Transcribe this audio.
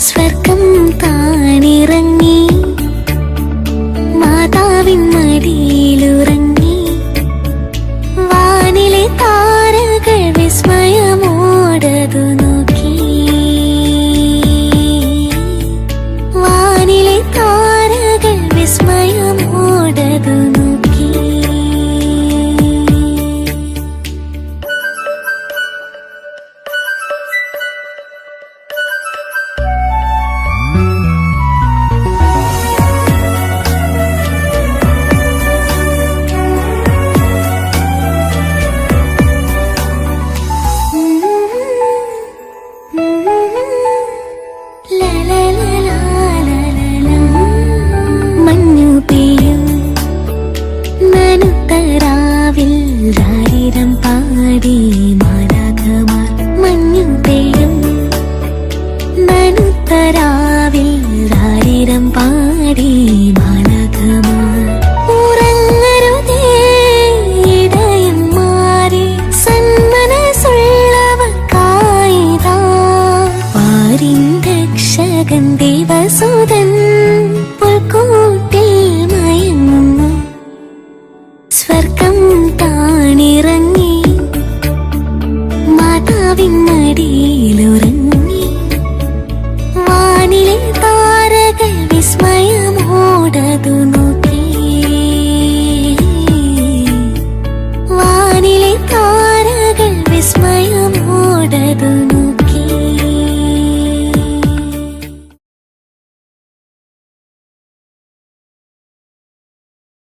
സ്വർഗം താണിറങ്ങി മാതാവിൻ മടിയിലുറങ്ങി വാനിലെ താരകൾ വിസ്മയമോടതു നോക്കി വാനിലെ താരകൾ വിസ്മയമോടതു നോക്കി മഞ്ഞു പെയ്യും നനുത്തരാവിൽ രാരിരം പാടി മാലാഖമാർ മഞ്ഞു പെയ്യും നനുത്തരാവിൽ രാരിരം പാടി